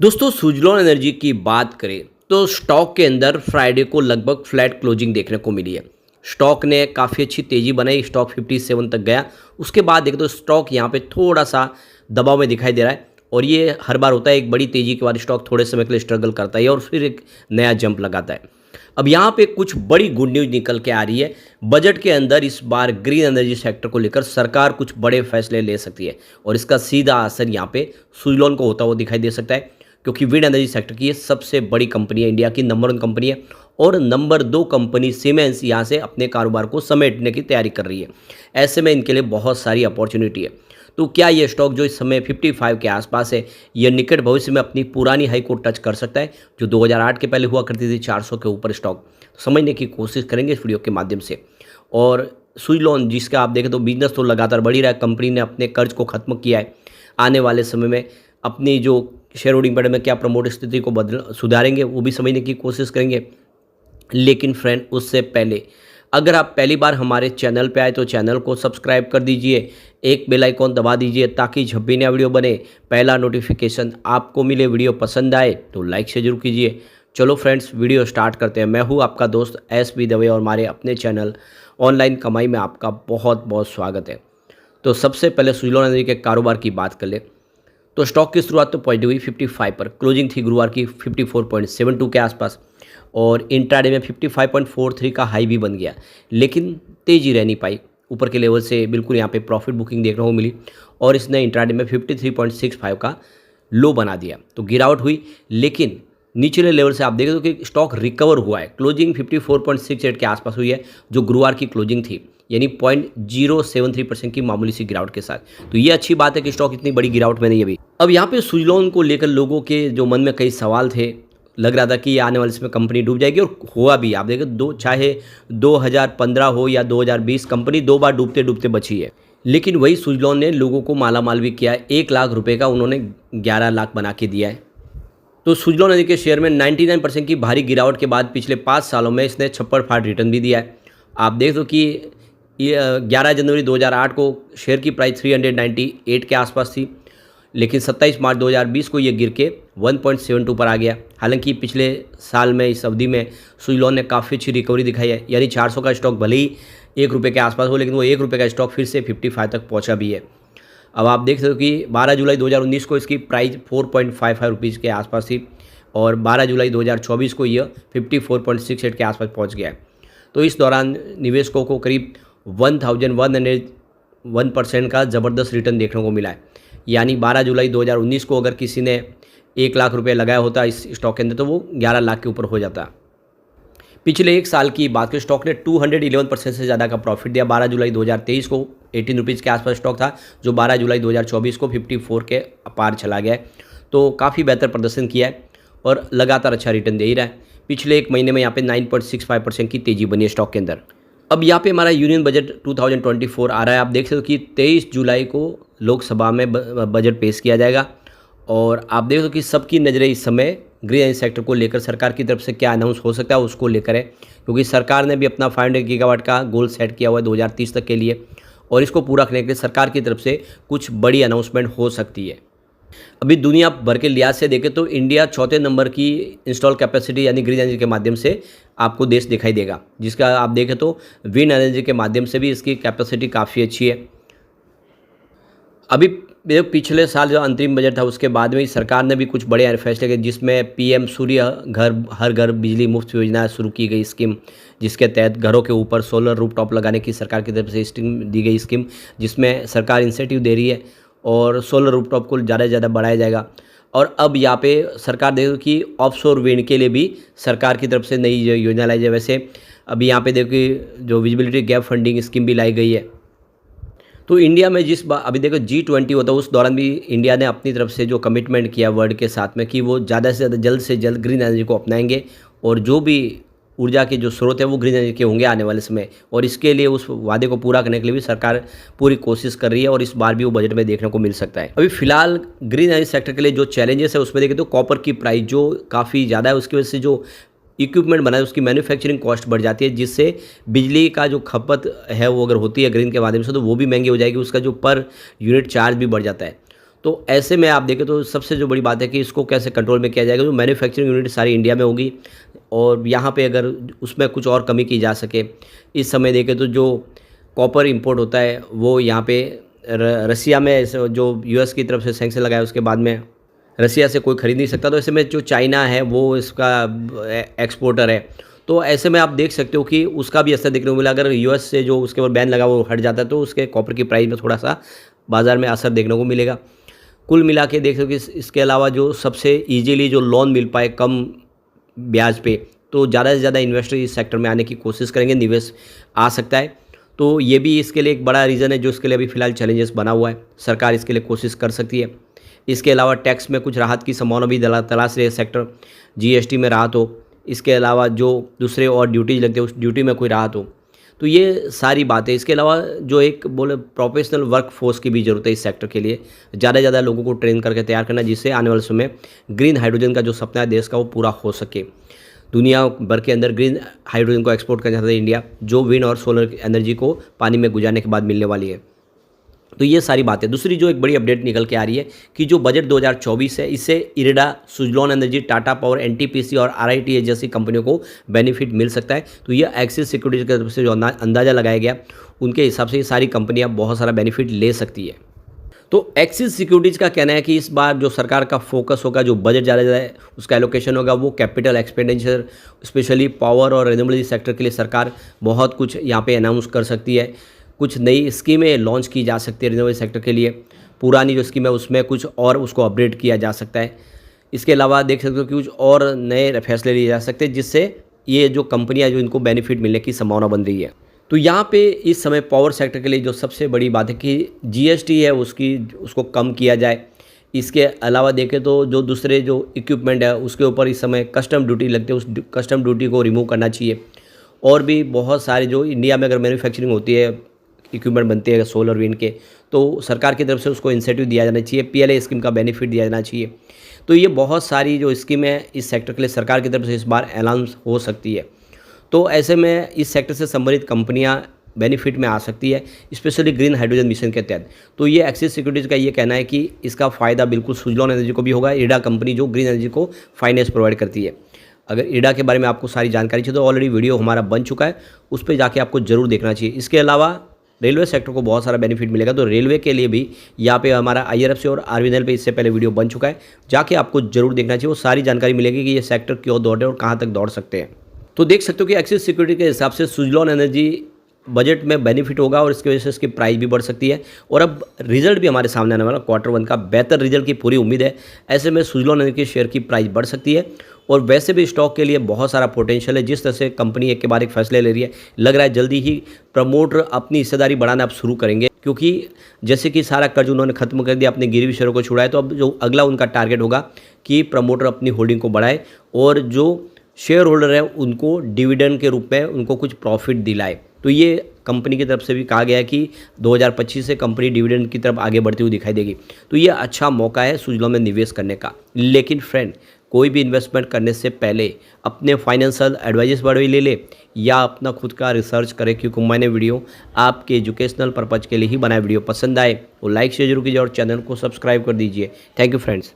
दोस्तों सुजलॉन एनर्जी की बात करें तो स्टॉक के अंदर फ्राइडे को लगभग फ्लैट क्लोजिंग देखने को मिली है। स्टॉक ने काफ़ी अच्छी तेज़ी बनाई, स्टॉक 57 तक गया। उसके बाद देखें तो स्टॉक यहाँ पे थोड़ा सा दबाव में दिखाई दे रहा है और ये हर बार होता है, एक बड़ी तेज़ी के बाद स्टॉक थोड़े समय के लिए स्ट्रगल करता है और फिर एक नया जंप लगाता है। अब यहाँ पे कुछ बड़ी गुड न्यूज़ निकल के आ रही है। बजट के अंदर इस बार ग्रीन एनर्जी सेक्टर को लेकर सरकार कुछ बड़े फैसले ले सकती है और इसका सीधा असर यहाँ पे सुजलॉन को होता हुआ दिखाई दे सकता है, क्योंकि विंड एनर्जी सेक्टर की ये सबसे बड़ी कंपनी है, इंडिया की नंबर 1 कंपनी है और नंबर 2 कंपनी सीमेंस यहाँ से अपने कारोबार को समेटने की तैयारी कर रही है। ऐसे में इनके लिए बहुत सारी अपॉर्चुनिटी है। तो क्या ये स्टॉक जो इस समय 55 के आसपास है, यह निकट भविष्य में अपनी पुरानी हाई को टच कर सकता है जो 2008 के पहले हुआ करती थी 400 के ऊपर स्टॉक? समझने की कोशिश करेंगे इस वीडियो के माध्यम से। और सुजलॉन जिसका आप देखें तो बिजनेस तो लगातार बढ़ ही रहा है, कंपनी ने अपने कर्ज को खत्म किया है। आने वाले समय में अपनी जो शेयर होल्डिंग पैटर्न में क्या प्रमोट स्थिति को बदल सुधारेंगे वो भी समझने की कोशिश करेंगे। लेकिन फ्रेंड उससे पहले अगर आप पहली बार हमारे चैनल पे आए तो चैनल को सब्सक्राइब कर दीजिए, एक बेल आइकॉन दबा दीजिए ताकि जब भी नया वीडियो बने पहला नोटिफिकेशन आपको मिले। वीडियो पसंद आए तो लाइक से जरूर कीजिए। चलो फ्रेंड्स वीडियो स्टार्ट करते हैं। मैं हूँ आपका दोस्त एस.बी. दवे और हमारे अपने चैनल ऑनलाइन कमाई में आपका बहुत बहुत स्वागत है। तो सबसे पहले सुजलॉन एनर्जी के कारोबार की बात कर ले तो स्टॉक की शुरुआत तो पॉजिटिव हुई 55 पर, क्लोजिंग थी गुरुवार की 54.72 के आसपास और इंट्राडे में 55.43 का हाई भी बन गया, लेकिन तेज़ी रह नहीं पाई। ऊपर के लेवल से बिल्कुल यहाँ पे प्रॉफिट बुकिंग देखने को मिली और इसने इंट्राडे में 53.65 का लो बना दिया। तो गिरावट हुई, लेकिन निचले लेवल से आप देखें तो कि स्टॉक रिकवर हुआ है। क्लोजिंग 54.68 के आसपास हुई है जो गुरुवार की क्लोजिंग थी, यानी 0.073% की मामूली सी गिरावट के साथ। तो ये अच्छी बात है कि स्टॉक इतनी बड़ी गिरावट में नहीं है अभी। अब यहाँ पे सुजलॉन को लेकर लोगों के जो मन में कई सवाल थे, लग रहा था कि ये आने वाले समय कंपनी डूब जाएगी और हुआ भी। आप देखें चाहे 2015 हो या 2020, कंपनी 2 बार डूबते डूबते बची है। लेकिन वही सुजलॉन ने लोगों को मालामाल भी किया है। 1 लाख रुपये का उन्होंने 11 लाख बना के दिया है। तो सुजलॉन एनर्जी के शेयर में 99% की भारी गिरावट के बाद पिछले 5 सालों में इसने छप्पर फाड़ रिटर्न भी दिया है। आप देख दो कि 11 जनवरी 2008 को शेयर की प्राइस 398 के आसपास थी, लेकिन 27 मार्च 2020 को ये गिर के 1.72 पर आ गया। हालांकि पिछले साल में इस अवधि में सुजलॉन ने काफ़ी अच्छी रिकवरी दिखाई है, यानी 400 का स्टॉक भले ही 1 रुपये के आसपास हो, लेकिन वो 1 रुपये का स्टॉक फिर से 55 तक पहुँचा भी है। अब आप देख सकते हो कि 12 जुलाई 2019 को इसकी प्राइस 4.55 रुपीज़ के आसपास थी और 12 जुलाई 2024 को यह 54.68 के आसपास पहुंच गया है। तो इस दौरान निवेशकों को करीब 1101% का ज़बरदस्त रिटर्न देखने को मिला है। यानी 12 जुलाई 2019 को अगर किसी ने 1 लाख रुपये लगाया होता इस स्टॉक के अंदर तो वो 11 लाख के ऊपर हो जाता। पिछले 1 साल की बात करें, स्टॉक ने 211% से ज़्यादा का प्रॉफिट दिया। 12 जुलाई 2023 को 18 रुपीज़ के आसपास स्टॉक था, जो 12 जुलाई 2024 को 54 के पार चला गया है। तो काफ़ी बेहतर प्रदर्शन किया है और लगातार अच्छा रिटर्न दे ही रहा है। पिछले 1 महीने में यहाँ पे 9.65% की तेज़ी बनी है स्टॉक के अंदर। अब यहाँ पे हमारा यूनियन बजट 2024 आ रहा है। आप देख सकते हो कि 23 जुलाई को लोकसभा में बजट पेश किया जाएगा और आप देख सकते हो कि सबकी नज़रें इस समय ग्रीन एनर्जी सेक्टर को लेकर सरकार की तरफ से क्या अनाउंस हो सकता है उसको लेकर है, क्योंकि सरकार ने भी अपना 500 गीगावाट का गोल सेट किया हुआ है 2030 तक के लिए और इसको पूरा करने के लिए सरकार की तरफ से कुछ बड़ी अनाउंसमेंट हो सकती है। अभी दुनिया भर के लिहाज से देखें तो इंडिया 4थे नंबर की इंस्टॉल कैपेसिटी यानी ग्रीन एनर्जी के माध्यम से आपको देश दिखाई देगा, जिसका आप देखें तो विंड एनर्जी के माध्यम से भी इसकी कैपेसिटी काफ़ी अच्छी है। अभी पिछले साल जो अंतरिम बजट था उसके बाद में सरकार ने भी कुछ बड़े फैसले किए, जिसमें पीएम सूर्य घर हर घर बिजली मुफ्त योजना शुरू की गई स्कीम, जिसके तहत घरों के ऊपर सोलर रूफटॉप लगाने की सरकार की तरफ से स्कीम दी गई स्कीम, जिसमें सरकार इंसेंटिव दे रही है और सोलर रूफटॉप को ज़्यादा से ज़्यादा बढ़ाया जाएगा। और अब यहाँ पे सरकार देखो कि ऑफशोर विंड के लिए भी सरकार की तरफ से नई योजना लाई जाए। वैसे अभी यहाँ पे देखो कि जो विजिबिलिटी गैप फंडिंग स्कीम भी लाई गई है। तो इंडिया में अभी देखो G20 होता है, उस दौरान भी इंडिया ने अपनी तरफ से जो कमिटमेंट किया वर्ल्ड के साथ में कि वो ज़्यादा से जल्द ग्रीन एनर्जी को अपनाएंगे और जो भी ऊर्जा के जो स्रोत है वो ग्रीन एनर्जी के होंगे आने वाले समय। और इसके लिए उस वादे को पूरा करने के लिए भी सरकार पूरी कोशिश कर रही है और इस बार भी वो बजट में देखने को मिल सकता है। अभी फिलहाल ग्रीन एनर्जी सेक्टर के लिए जो चैलेंजेस है उसमें देखें तो कॉपर की प्राइस जो काफ़ी ज़्यादा है, उसकी वजह से जो इक्विपमेंट बनाए उसकी मैन्युफैक्चरिंग कॉस्ट बढ़ जाती है, जिससे बिजली का जो खपत है वो अगर होती है ग्रीन के माध्यम से तो वो भी महंगी हो जाएगी, उसका जो पर यूनिट चार्ज भी बढ़ जाता है। तो ऐसे में आप देखें तो सबसे जो बड़ी बात है कि इसको कैसे कंट्रोल में किया जाएगा, जो मैन्युफैक्चरिंग यूनिट सारी इंडिया में होगी और यहाँ पे अगर उसमें कुछ और कमी की जा सके। इस समय देखें तो जो कॉपर इंपोर्ट होता है वो यहाँ पे रसिया में जो यूएस की तरफ से सैंक्शन लगाया उसके बाद में रसिया से कोई खरीद नहीं सकता, तो ऐसे में जो चाइना है वो इसका एक्सपोर्टर है। तो ऐसे में आप देख सकते हो कि उसका भी असर देखने को मिला। अगर यूएस से जो उसके ऊपर बैन लगा वो हट जाता है तो उसके कॉपर की प्राइस में थोड़ा सा बाज़ार में असर देखने को मिलेगा। कुल मिला के देख सकते हो कि इसके अलावा जो सबसे ईजीली जो लोन मिल पाए कम ब्याज पे, तो ज़्यादा से ज़्यादा इन्वेस्टर इस सेक्टर में आने की कोशिश करेंगे, निवेश आ सकता है। तो ये भी इसके लिए एक बड़ा रीज़न है जो इसके लिए अभी फ़िलहाल चैलेंजेस बना हुआ है। सरकार इसके लिए कोशिश कर सकती है। इसके अलावा टैक्स में कुछ राहत की संभावना भी तलाश रही है सेक्टर, जीएसटी में राहत हो, इसके अलावा जो दूसरे और ड्यूटीज लगते हैं उस ड्यूटी में कोई राहत हो। तो ये सारी बातें, इसके अलावा जो एक बोले प्रोफेशनल वर्क फोर्स की भी ज़रूरत है इस सेक्टर के लिए, ज़्यादा से ज़्यादा लोगों को ट्रेन करके तैयार करना जिससे आने वाले समय ग्रीन हाइड्रोजन का जो सपना है देश का वो पूरा हो सके। दुनिया भर के अंदर ग्रीन हाइड्रोजन को एक्सपोर्ट करना चाहता है इंडिया, जो विंड और सोलर एनर्जी को पानी में गुजारने के बाद मिलने वाली है। तो ये सारी बातें। दूसरी जो एक बड़ी अपडेट निकल के आ रही है कि जो बजट 2024 है इससे IREDA, Suzlon energy, Tata power, NTPC और आरआईटी जैसी कंपनियों को बेनिफिट मिल सकता है। तो ये एक्सिस सिक्योरिटीज की तरफ से जो अंदाज़ा लगाया गया उनके हिसाब से ये सारी कंपनियां बहुत सारा बेनिफिट ले सकती है। तो एक्सिस सिक्योरिटीज़ का कहना है कि इस बार जो सरकार का फोकस होगा, जो बजट ज़्यादा उसका एलोकेशन होगा वो कैपिटल एक्सपेंडिचर, स्पेशली पावर और रिन्यूएबल सेक्टर के लिए सरकार बहुत कुछ यहाँ पे अनाउंस कर सकती है। कुछ नई स्कीमें लॉन्च की जा सकती है रिन्यूएबल सेक्टर के लिए, पुरानी जो स्कीम है उसमें कुछ और उसको अपडेट किया जा सकता है। इसके अलावा देख सकते हो कि कुछ और नए फैसले लिए जा सकते हैं जिससे ये जो कंपनियां जो इनको बेनिफिट मिलने की संभावना बन रही है। तो यहाँ पे इस समय पावर सेक्टर के लिए जो सबसे बड़ी बात है कि जीएसटी है उसको कम किया जाए। इसके अलावा देखें तो जो दूसरे जो इक्विपमेंट है उसके ऊपर इस समय कस्टम ड्यूटी लगती है, उस कस्टम ड्यूटी को रिमूव करना चाहिए। और भी बहुत सारे जो इंडिया में अगर मैन्युफैक्चरिंग होती है, इक्विपमेंट बनते हैं सोलर विंड के, तो सरकार की तरफ से उसको इंसेंटिव दिया जाना चाहिए, पीएलआई स्कीम का बेनिफिट दिया जाना चाहिए। तो ये बहुत सारी जो स्कीमें इस सेक्टर के लिए सरकार की तरफ से इस बार अनाउंस हो सकती है। तो ऐसे में इस सेक्टर से संबंधित कंपनियां बेनिफिट में आ सकती है, स्पेशली ग्रीन हाइड्रोजन मिशन के तहत। तो ये एक्सिस सिक्योरिटीज़ का ये कहना है कि इसका फ़ायदा बिल्कुल सुजलॉन एनर्जी को भी होगा, इडा कंपनी जो ग्रीन एनर्जी को फाइनेंस प्रोवाइड करती है। अगर इडा के बारे में आपको सारी जानकारी चाहिए तो ऑलरेडी वीडियो हमारा बन चुका है, उस पर जाके आपको जरूर देखना चाहिए। इसके अलावा रेलवे सेक्टर को बहुत सारा बेनिफिट मिलेगा, तो रेलवे के लिए भी यहाँ पे हमारा IRFC और आरबीएनएल पे इससे पहले वीडियो बन चुका है, जाके आपको जरूर देखना चाहिए। वो सारी जानकारी मिलेगी कि ये सेक्टर क्यों दौड़ रहे और कहाँ तक दौड़ सकते हैं। तो देख सकते हो कि एक्सिस सिक्योरिटी के हिसाब से सुजलॉन एनर्जी बजट में बेनिफिट होगा और इसकी वजह से इसकी प्राइस भी बढ़ सकती है। और अब रिजल्ट भी हमारे सामने आने वाला, Q1 का बेहतर रिजल्ट की पूरी उम्मीद है। ऐसे में सुजलॉन एनर्जी के शेयर की प्राइस बढ़ सकती है और वैसे भी स्टॉक के लिए बहुत सारा पोटेंशियल है। जिस तरह से कंपनी एक के बाद एक फैसले ले रही है, लग रहा है जल्दी ही प्रमोटर अपनी हिस्सेदारी बढ़ाना अब शुरू करेंगे, क्योंकि जैसे कि सारा कर्ज उन्होंने खत्म कर दिया, अपने गिरवी शेयरों को छुड़ाए, तो अब जो अगला उनका टारगेट होगा कि प्रमोटर अपनी होल्डिंग को बढ़ाए और जो शेयर होल्डर है उनको डिविडेंड के रूप में उनको कुछ प्रॉफिट दिलाए। तो ये कंपनी की तरफ से भी कहा गया है कि 2025 से कंपनी डिविडेंड की तरफ आगे बढ़ती हुई दिखाई देगी। तो ये अच्छा मौका है सुजलॉन में निवेश करने का। लेकिन फ्रेंड, कोई भी इन्वेस्टमेंट करने से पहले अपने फाइनेंशियल एडवाइजर्स बड़े ले ले या अपना खुद का रिसर्च करें, क्योंकि मैंने वीडियो आपके एजुकेशनल पर्पज़ के लिए ही बनाया। वीडियो पसंद आए तो लाइक शेयर जरूर कीजिए और चैनल को सब्सक्राइब कर दीजिए। Thank you friends.